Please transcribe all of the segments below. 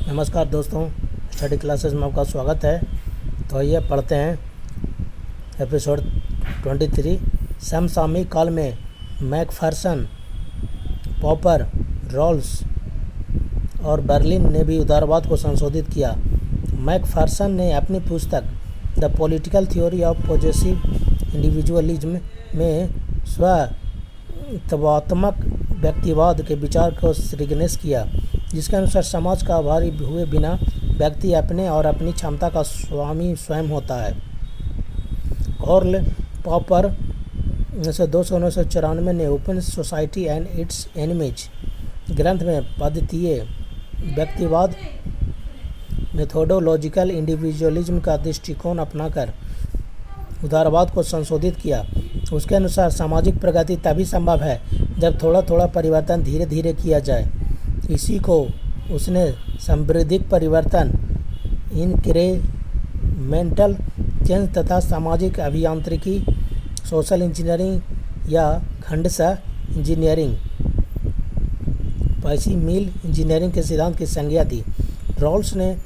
नमस्कार दोस्तों, study classes में आपका स्वागत है। तो आइए पढ़ते हैं एपिसोड 23। समसामयिक काल में मैकफर्सन, पॉपर, रॉल्स और बर्लिन ने भी उदारवाद को संशोधित किया। मैकफर्सन ने अपनी पुस्तक the political theory of positive individualism में स्वतत्वात्मक व्यक्तिवाद के विचार को श्रीगणेश किया, जिसके अनुसार समाज का आभारी हुए बिना व्यक्ति अपने और अपनी क्षमता का स्वामी स्वयं होता है। कार्ल पॉपर 1994 ने open society and it's enemies ग्रंथ में पद्धतीय व्यक्तिवाद मेथोडोलॉजिकल इंडिविजुअलिज्म का दृष्टिकोण अपनाकर उदारवाद को संशोधित किया। उसके अनुसार सामाजिक प्रगति तभी संभव है जब थोड़ा थोड़ा परिवर्तन धीरे धीरे किया जाए। इसी को उसने सांप्रदायिक परिवर्तन, इंक्रीमेंटल चेंज तथा सामाजिक अभियांत्रिकी, सोशल इंजीनियरिंग या खंडशः इंजीनियरिंग, पैसी मिल इंजीनियरिंग के सिद्धांत की संज्ञा दी। रॉल्स ने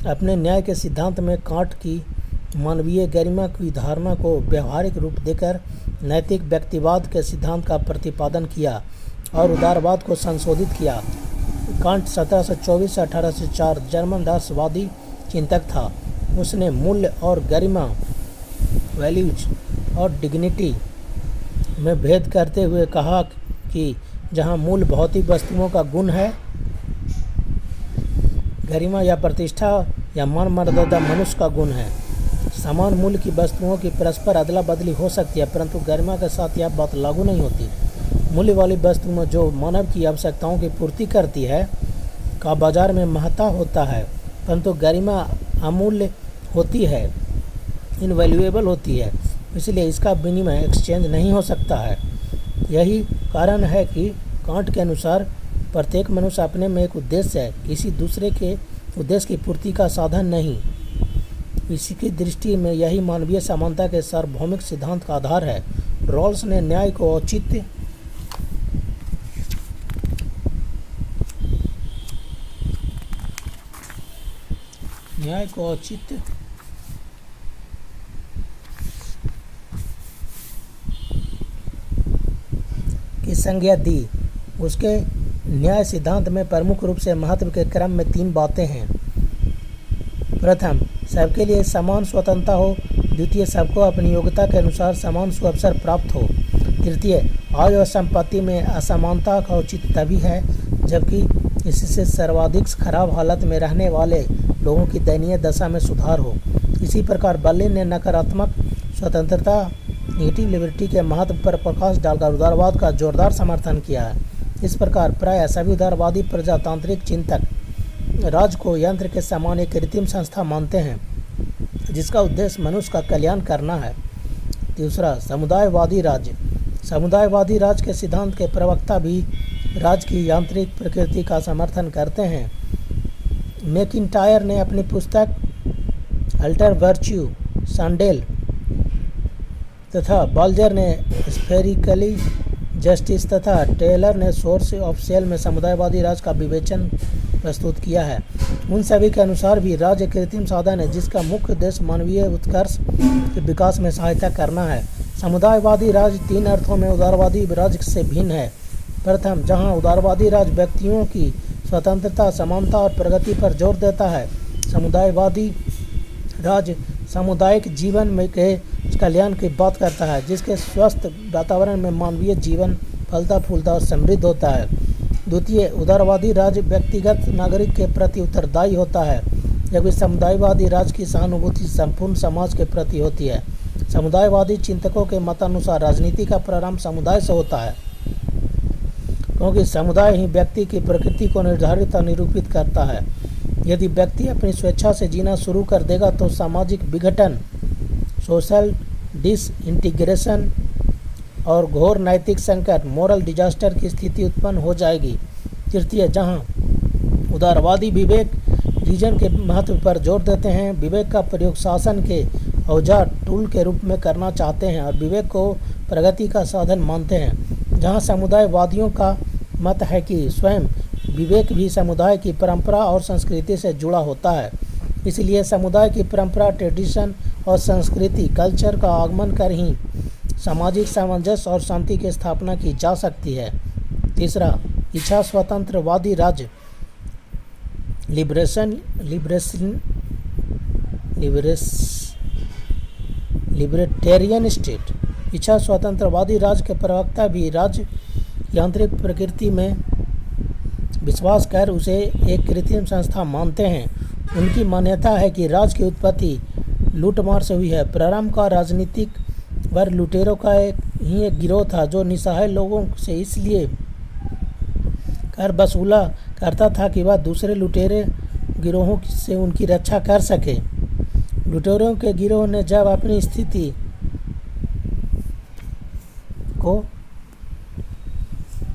अपने न्याय के सिद्धांत में कांट की मानवीय गरिमा की धारणा को व्यवहारिक रूप देकर नैतिक व्यक्तिवाद के सिद्धांत का प्रतिपादन किया और उदारवाद को संशोधित किया। कांट 1724 से 1804 जर्मन राष्ट्रवादी चिंतक था। उसने मूल्य और गरिमा, वैल्यूज और डिग्निटी में भेद करते हुए कहा कि जहां मूल भौतिक वस्तुओं का गुण है, गरिमा या प्रतिष्ठा या मान मर्यादा मनुष्य का गुण है। समान मूल्य की वस्तुओं की परस्पर अदला बदली हो सकती है, परंतु गरिमा के साथ यह बात लागू नहीं होती। मूल्य वाली वस्तु में जो मानव की आवश्यकताओं की पूर्ति करती है का बाजार में महत्व होता है, परंतु गरिमा अमूल्य होती है, इनवैल्यूएबल होती है, इसलिए इसका विनिमय एक्सचेंज नहीं हो सकता है। यही कारण है कि कांट के अनुसार प्रत्येक मनुष्य अपने में एक उद्देश्य है, किसी दूसरे के उद्देश्य की पूर्ति का साधन नहीं। इसी की दृष्टि में यही मानवीय समानता के सार्वभौमिक सिद्धांत का आधार है। रॉल्स ने न्याय को औचित्य की संज्ञा दी। उसके न्याय सिद्धांत में प्रमुख रूप से महत्व के क्रम में 3 बातें हैं। प्रथम, सबके लिए समान स्वतंत्रता हो। द्वितीय, सबको अपनी योग्यता के अनुसार समान सुअवसर प्राप्त हो। तृतीय, आय और संपत्ति में असमानता का औचित्य तभी है जबकि इससे सर्वाधिक खराब हालत में रहने वाले लोगों की दयनीय दशा में सुधार हो। इसी प्रकार बर्लिन ने नकारात्मक स्वतंत्रता, नेगेटिव लिबर्टी के महत्व पर प्रकाश डालकर उदारवाद का जोरदार समर्थन किया है। इस प्रकार प्रायः सभी उदारवादी प्रजातांत्रिक चिंतक राज्य को यंत्र के समान एक कृत्रिम संस्था मानते हैं जिसका उद्देश्य मनुष्य का कल्याण करना है। दूसरा, समुदायवादी राज्य। समुदायवादी राज्य के सिद्धांत के प्रवक्ता भी राज्य की यांत्रिक प्रकृति का समर्थन करते हैं। मैकिंटायर ने अपनी पुस्तक अल्टर वर्च्यू, सांडेल तथा बाल्जर ने स्फेरिकली जस्टिस तथा टेलर ने सोर्स ऑफ सेल में समुदायवादी राज्य का विवेचन प्रस्तुत किया है। उन सभी के अनुसार भी राज्य कृत्रिम साधन है जिसका मुख्य उद्देश्य मानवीय उत्कर्ष के विकास में सहायता करना है। समुदायवादी राज्य 3 अर्थों में उदारवादी राज्य से भिन्न है। प्रथम, जहां उदारवादी राज्य व्यक्तियों की स्वतंत्रता, समानता और प्रगति पर जोर देता है, समुदायवादी राज्य सामुदायिक जीवन में के कल्याण की बात करता है जिसके स्वस्थ वातावरण में मानवीय जीवन फलता फूलता और समृद्ध होता है। द्वितीय, उदारवादी राज्य व्यक्तिगत नागरिक के प्रति उत्तरदायी होता है, जबकि समुदायवादी राज्य की सहानुभूति संपूर्ण समाज के प्रति होती है। समुदायवादी चिंतकों के मतानुसार राजनीति का प्रारंभ समुदाय से होता है, क्योंकि समुदाय ही व्यक्ति की प्रकृति को निर्धारित और निरूपित करता है। यदि व्यक्ति अपनी स्वेच्छा से जीना शुरू कर देगा तो सामाजिक विघटन, सोशल डिसइंटीग्रेशन और घोर नैतिक संकट, मोरल डिजास्टर की स्थिति उत्पन्न हो जाएगी। तृतीय, जहां उदारवादी विवेक रीजन के महत्व पर जोर देते हैं, विवेक का प्रयोग शासन के औजार टूल के रूप में करना चाहते हैं और विवेक को प्रगति का साधन मानते हैं। जहां समुदायवादियों का मत है कि स्वयं विवेक भी समुदाय की परंपरा और संस्कृति से जुड़ा होता है। इसलिए समुदाय की परंपरा, ट्रेडिशन और संस्कृति, कल्चर का आगमन कर ही सामाजिक सामंजस्य और शांति की स्थापना की जा सकती है। तीसरा, इच्छा स्वतंत्रवादी राज्य, लिबरेटेरियन स्टेट। इच्छा स्वतंत्रवादी राज्य के प्रवक्ता भी राज्य यांत्रिक प्रकृति में विश्वास कर उसे एक कृत्रिम संस्था मानते हैं। उनकी मान्यता है कि राज्य की उत्पत्ति लूटमार से हुई है। प्रारंभ का राजनीतिक वर्ग लुटेरों का एक गिरोह था जो निसहाय लोगों से इसलिए कर वसूला करता था कि वह दूसरे लुटेरे गिरोहों से उनकी रक्षा कर सके। लुटेरों के गिरोह ने जब अपनी स्थिति को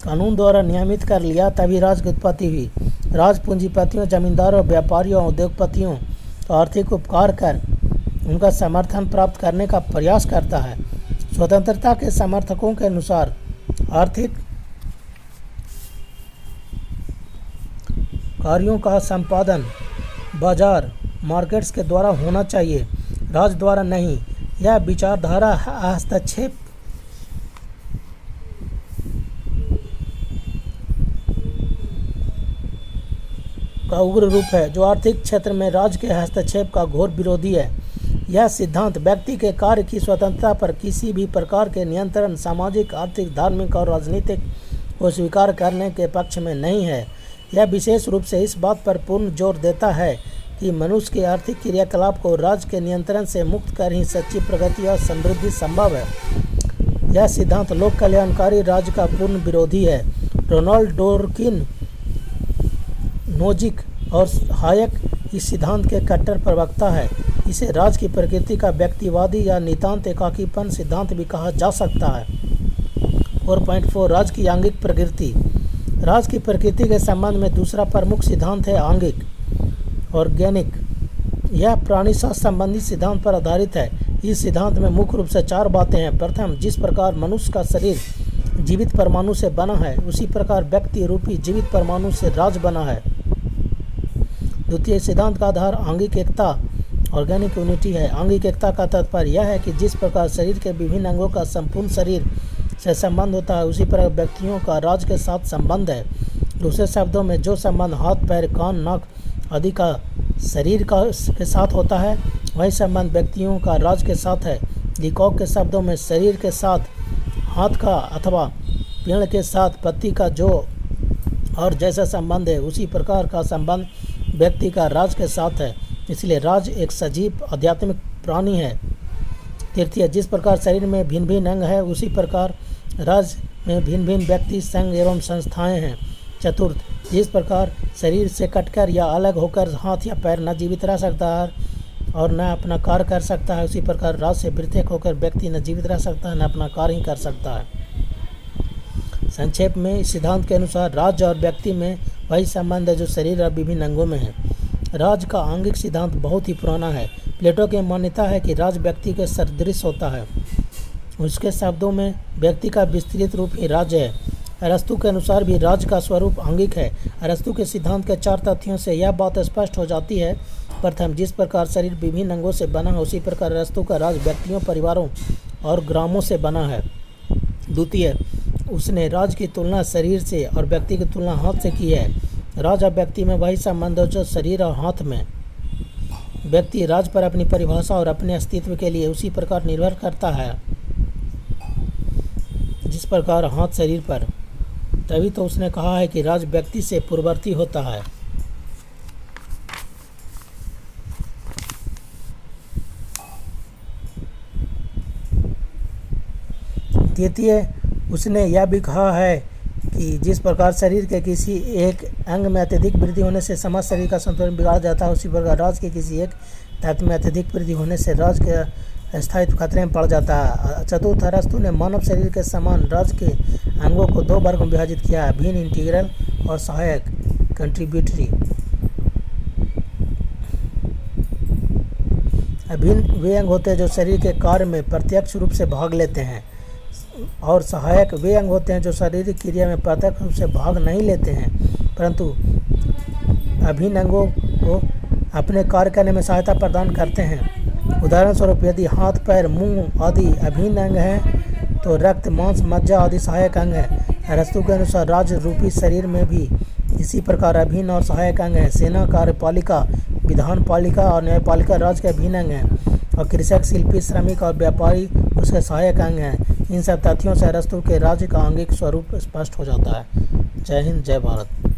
कानून द्वारा नियमित कर लिया तभी राज्य की उत्पत्ति हुई। राज पूंजीपतियों, जमींदारों, व्यापारियों, उद्योगपतियों का आर्थिक उपकार कर उनका समर्थन प्राप्त करने का प्रयास करता है। स्वतंत्रता के समर्थकों के अनुसार आर्थिक कार्यों का संपादन बाजार मार्केट्स के द्वारा होना चाहिए, राज्य द्वारा नहीं। यह विचारधारा हस्तक्षेप का उग्र रूप है जो आर्थिक क्षेत्र में राज्य के हस्तक्षेप का घोर विरोधी है। यह सिद्धांत व्यक्ति के कार्य की स्वतंत्रता पर किसी भी प्रकार के नियंत्रण, सामाजिक, आर्थिक, धार्मिक और राजनीतिक को स्वीकार करने के पक्ष में नहीं है। यह विशेष रूप से इस बात पर पूर्ण जोर देता है कि मनुष्य के आर्थिक क्रियाकलाप को राज्य के नियंत्रण से मुक्त कर ही सच्ची प्रगति और समृद्धि संभव है। यह सिद्धांत लोक कल्याणकारी राज्य का पूर्ण विरोधी है। रोनाल्ड डोरकिन, नोजिक और हायक इस सिद्धांत के कट्टर प्रवक्ता है। इसे राज्य की प्रकृति का व्यक्तिवादी या नितांत एकाकीपन सिद्धांत भी कहा जा सकता है। 4.4 राज्य की आंगिक प्रकृति। राज्य की प्रकृति के संबंध में दूसरा प्रमुख सिद्धांत है आंगिक, ऑर्गेनिक। यह प्राणिशास्त्र संबंधी सिद्धांत पर आधारित है। इस सिद्धांत में मुख्य रूप से 4 बातें हैं। प्रथम, जिस प्रकार मनुष्य का शरीर जीवित परमाणु से बना है उसी प्रकार व्यक्ति रूपी जीवित परमाणु से राज्य बना है। द्वितीय, सिद्धांत का आधार आंगिक एकता, ऑर्गेनिक यूनिटी है। आंगिक एकता का तात्पर्य यह है कि जिस प्रकार शरीर के विभिन्न अंगों का संपूर्ण शरीर से संबंध होता है उसी प्रकार व्यक्तियों का राज्य के साथ संबंध है। दूसरे शब्दों में, जो संबंध हाथ, पैर, कान, नाक आदि का शरीर के साथ होता है वही संबंध व्यक्तियों का राज्य के साथ है। लिकॉक के शब्दों में, शरीर के साथ हाथ का अथवा पेड़ के साथ पत्ती का जो और जैसा संबंध है उसी प्रकार का संबंध व्यक्ति का राज्य के साथ है। इसलिए राज्य एक सजीव आध्यात्मिक प्राणी है। तृतीय, जिस प्रकार शरीर में भिन्न भिन्न अंग है उसी प्रकार राज्य में भिन्न भिन्न व्यक्ति, संघ एवं संस्थाएं हैं। चतुर्थ, जिस प्रकार शरीर से कटकर या अलग होकर हाथ या पैर न जीवित रह सकता है और न अपना कार्य कर सकता है उसी प्रकार राज्य से पृथक होकर व्यक्ति न जीवित रह सकता है न अपना कार्य ही कर सकता है। संक्षेप में, इस सिद्धांत के अनुसार राज्य और व्यक्ति में वही संबंध है जो शरीर और विभिन्न अंगों में है। राज्य का आंगिक सिद्धांत बहुत ही पुराना है। प्लेटो की मान्यता है कि राज्य व्यक्ति के सदृश होता है। उसके शब्दों में व्यक्ति का विस्तृत रूप ही राज्य है। अरस्तु के अनुसार भी राज्य का स्वरूप आंगिक है। अरस्तु के सिद्धांत के 4 तथ्यों से यह बात स्पष्ट हो जाती है। प्रथम, जिस प्रकार शरीर विभिन्न अंगों से बना है उसी प्रकार अरस्तु का राज्य व्यक्तियों, परिवारों और ग्रामों से बना है। द्वितीय, उसने राज्य की तुलना शरीर से और व्यक्ति की तुलना हाथ से की है। राज्य और व्यक्ति में वही संबंध है जो शरीर और हाथ में। व्यक्ति राज्य पर अपनी परिभाषा और अपने अस्तित्व के लिए उसी प्रकार निर्भर करता है जिस प्रकार हाथ शरीर पर। तभी तो उसने कहा है कि राज्य व्यक्ति से पूर्ववर्ती होता है। तृतीय, उसने यह भी कहा है कि जिस प्रकार शरीर के किसी एक अंग में अत्यधिक वृद्धि होने से समस्त शरीर का संतुलन बिगाड़ जाता है उसी प्रकार राज्य के किसी एक तत्व में अत्यधिक वृद्धि होने से राज्य के स्थायित्व खतरे में पड़ जाता है। चतुर्थ, अरस्तु ने मानव शरीर के समान राज्य के अंगों को 2 वर्गों में विभाजित किया है, भिन्न इंटीग्रल और सहायक कंट्रीब्यूटरी। अभिन्न वे अंग होते हैं जो शरीर के कार्य में प्रत्यक्ष रूप से भाग लेते हैं और सहायक वे अंग होते हैं जो शारीरिक क्रिया में प्रत्यक्ष रूप से भाग नहीं लेते हैं। परंतु अभिन्न अंगों को अपने कार्य करने में सहायता प्रदान करते हैं। उदाहरण स्वरूप यदि हाथ, पैर, मुंह आदि अभिन्न अंग हैं तो रक्त, मांस, मज्जा आदि सहायक अंग हैं। अरस्तु के अनुसार राज्य रूपी शरीर में भी इसी प्रकार अभिन्न और सहायक अंग हैं। सेना, कार्यपालिका, विधान पालिका और न्यायपालिका राज्य के अभिन्न अंग हैं और कृषक, शिल्पी, श्रमिक और व्यापारी उसके सहायक अंग हैं। इन सब तथ्यों से अरस्तु के राज्य का आंगिक स्वरूप स्पष्ट हो जाता है। जय हिंद, जय भारत।